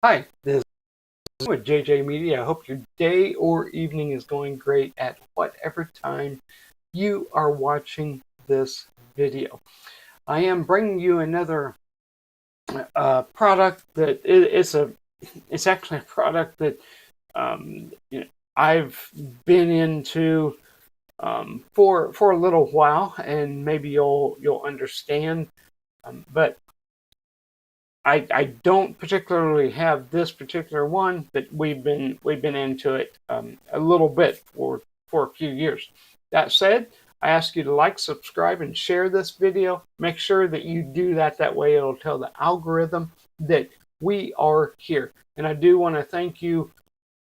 Hi, this is with JJ Media. I hope your day or evening is going great at whatever time you are watching this video. I am bringing you another product that it's actually a product that I've been into for a little while, and maybe you'll understand. But I don't particularly have this particular one, but we've been into it a little bit for a few years. That said, I ask you to like, subscribe, and share this video. Make sure that you do that. That way it'll tell the algorithm that we are here. And I do want to thank you,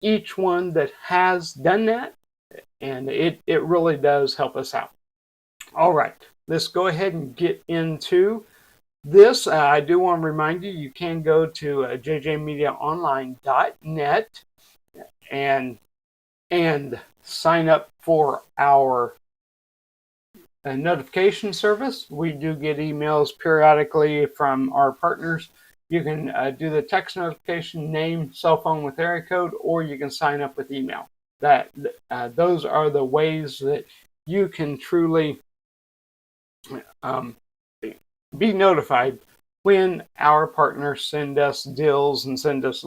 each one that has done that, and it really does help us out. All right, let's go ahead and get into this. I do want to remind you, you can go to jjmediaonline.net and sign up for our notification service. We do get emails periodically from our partners. You can do the text notification, name, cell phone with area code, or you can sign up with email. Those are the ways that you can truly um, be notified when our partners send us deals and send us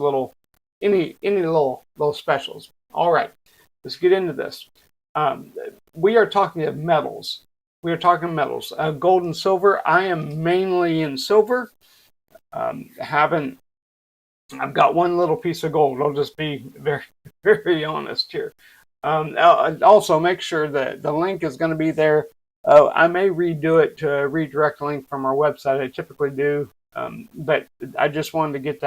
any little specials. All right, let's get into this. We are talking of metals. We are talking metals, gold and silver. I am mainly in silver. Haven't I've got one little piece of gold. I'll just be very honest here. Also, make sure that the link is going to be there. I may redo it to a redirect link from our website. I typically do, but I just wanted to get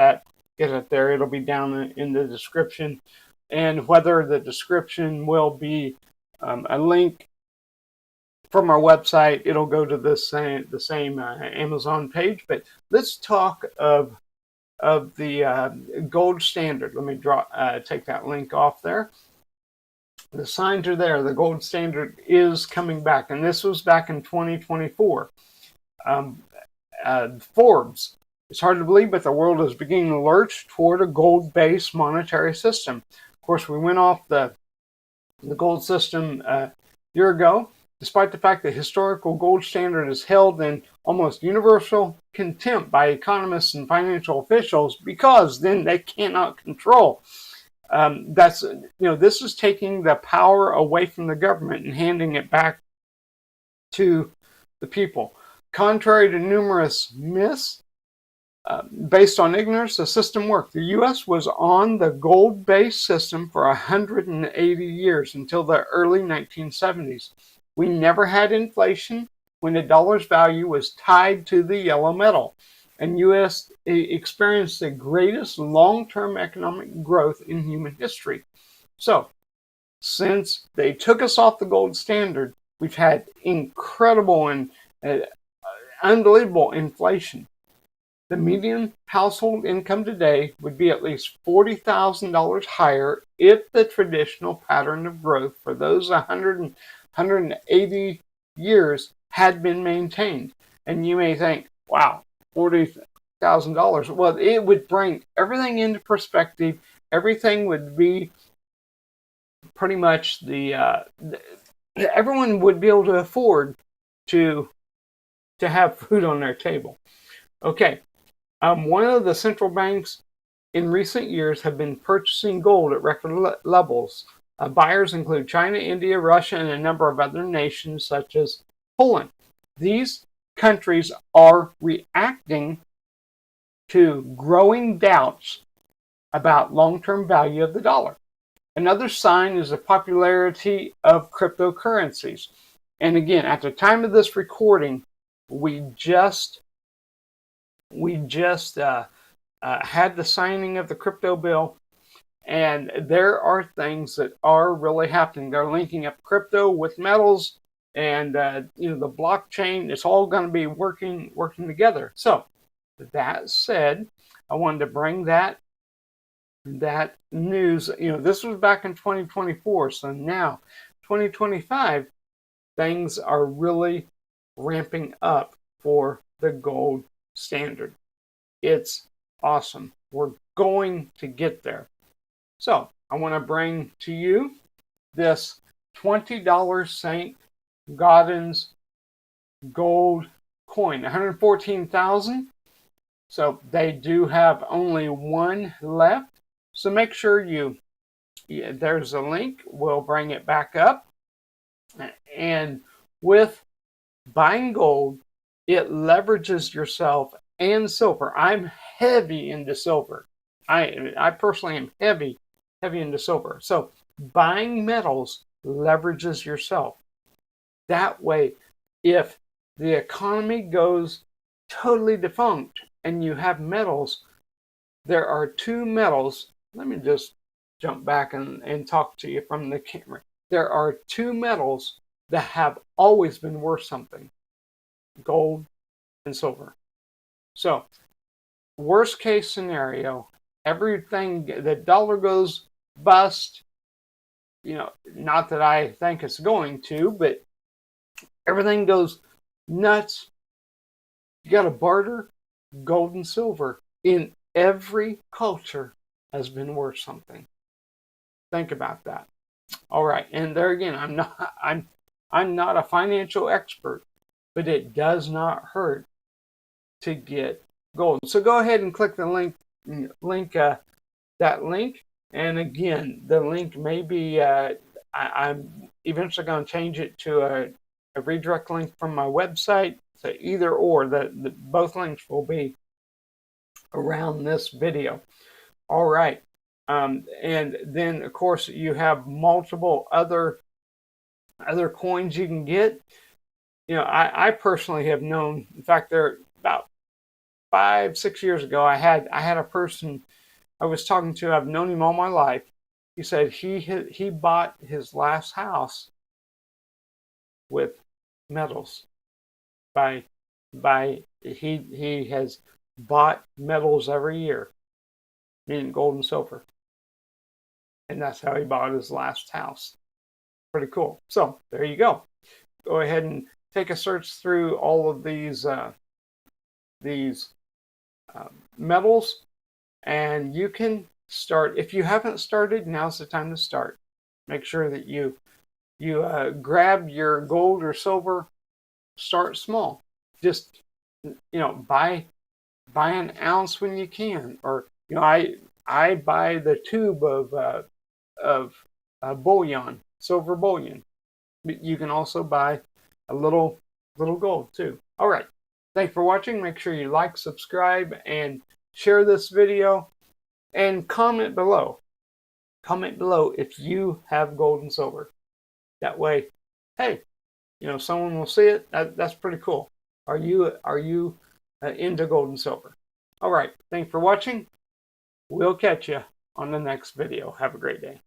it there. It'll be down in the description, and whether the description will be a link from our website, it'll go to the same Amazon page. But let's talk of the gold standard. Let me take that link off there. The signs are there. The gold standard is coming back, and this was back in 2024. Forbes. It's hard to believe, but the world is beginning to lurch toward a gold-based monetary system. Of course, we went off the gold system a year ago, despite the fact that historical gold standard is held in almost universal contempt by economists and financial officials, because then they cannot control. This is taking the power away from the government and handing it back to the people. Contrary to numerous myths based on ignorance, the system worked. The U.S. was on the gold-based system for 180 years until the early 1970s. We never had inflation when the dollar's value was tied to the yellow metal, and U.S. experienced the greatest long-term economic growth in human history. So, since they took us off the gold standard, we've had incredible and unbelievable inflation. The median household income today would be at least $40,000 higher if the traditional pattern of growth for those 180 years had been maintained. And you may think, wow, $40,000. Well, it would bring everything into perspective. Everything would be pretty much everyone would be able to afford to have food on their table. Okay, one of the central banks in recent years have been purchasing gold at record levels. Buyers include China, India, Russia, and a number of other nations such as Poland. These countries are reacting to growing doubts about long-term value of the dollar. Another sign is the popularity of cryptocurrencies. And again, at the time of this recording, we just had the signing of the crypto bill, and there are things that are really happening. They're linking up crypto with metals, and the blockchain. It's all going to be working together. So, that said, I wanted to bring that news. This was back in 2024, so now 2025, things are really ramping up for the gold standard. It's awesome. We're going to get there. So I want to bring to you this $20 St. Gaudens gold coin, 114,000. So they do have only one left. So make sure there's a link. We'll bring it back up. And with buying gold, it leverages yourself and silver. I'm heavy into silver. I personally am heavy into silver. So buying metals leverages yourself. That way, if the economy goes totally defunct and you have metals, there are two metals. Let me just jump back and talk to you from the camera. There are two metals that have always been worth something: gold and silver. So, worst case scenario, everything, the dollar goes bust. Not that I think it's going to, but everything goes nuts. You got to barter. Gold and silver in every culture has been worth something. Think about that. All right, and there again, I'm not a financial expert, but it does not hurt to get gold. So go ahead and click the that link. And again, the link may be, I'm eventually going to change it to a redirect link from my website. So either or, both links will be around this video. All right. And then, of course, you have multiple other coins you can get. I personally have known, in fact, there about 5-6 years ago, I had a person I was talking to. I've known him all my life. He said he bought his last house with metals. He has bought metals every year, meaning gold and silver, and that's how he bought his last house. Pretty cool. So there you go. Go ahead and take a search through all of these metals, and you can start. If you haven't started, now's the time to start. Make sure that you grab your gold or silver. Start small. Just buy an ounce when you can, or I buy the tube of bullion, silver bullion. But you can also buy a little gold too. All right. Thanks for watching. Make sure you like, subscribe, and share this video, and comment below. Comment below if you have gold and silver. That way, hey, someone will see it. That's pretty cool. Are you into gold and silver? All right. Thanks for watching. We'll catch you on the next video. Have a great day.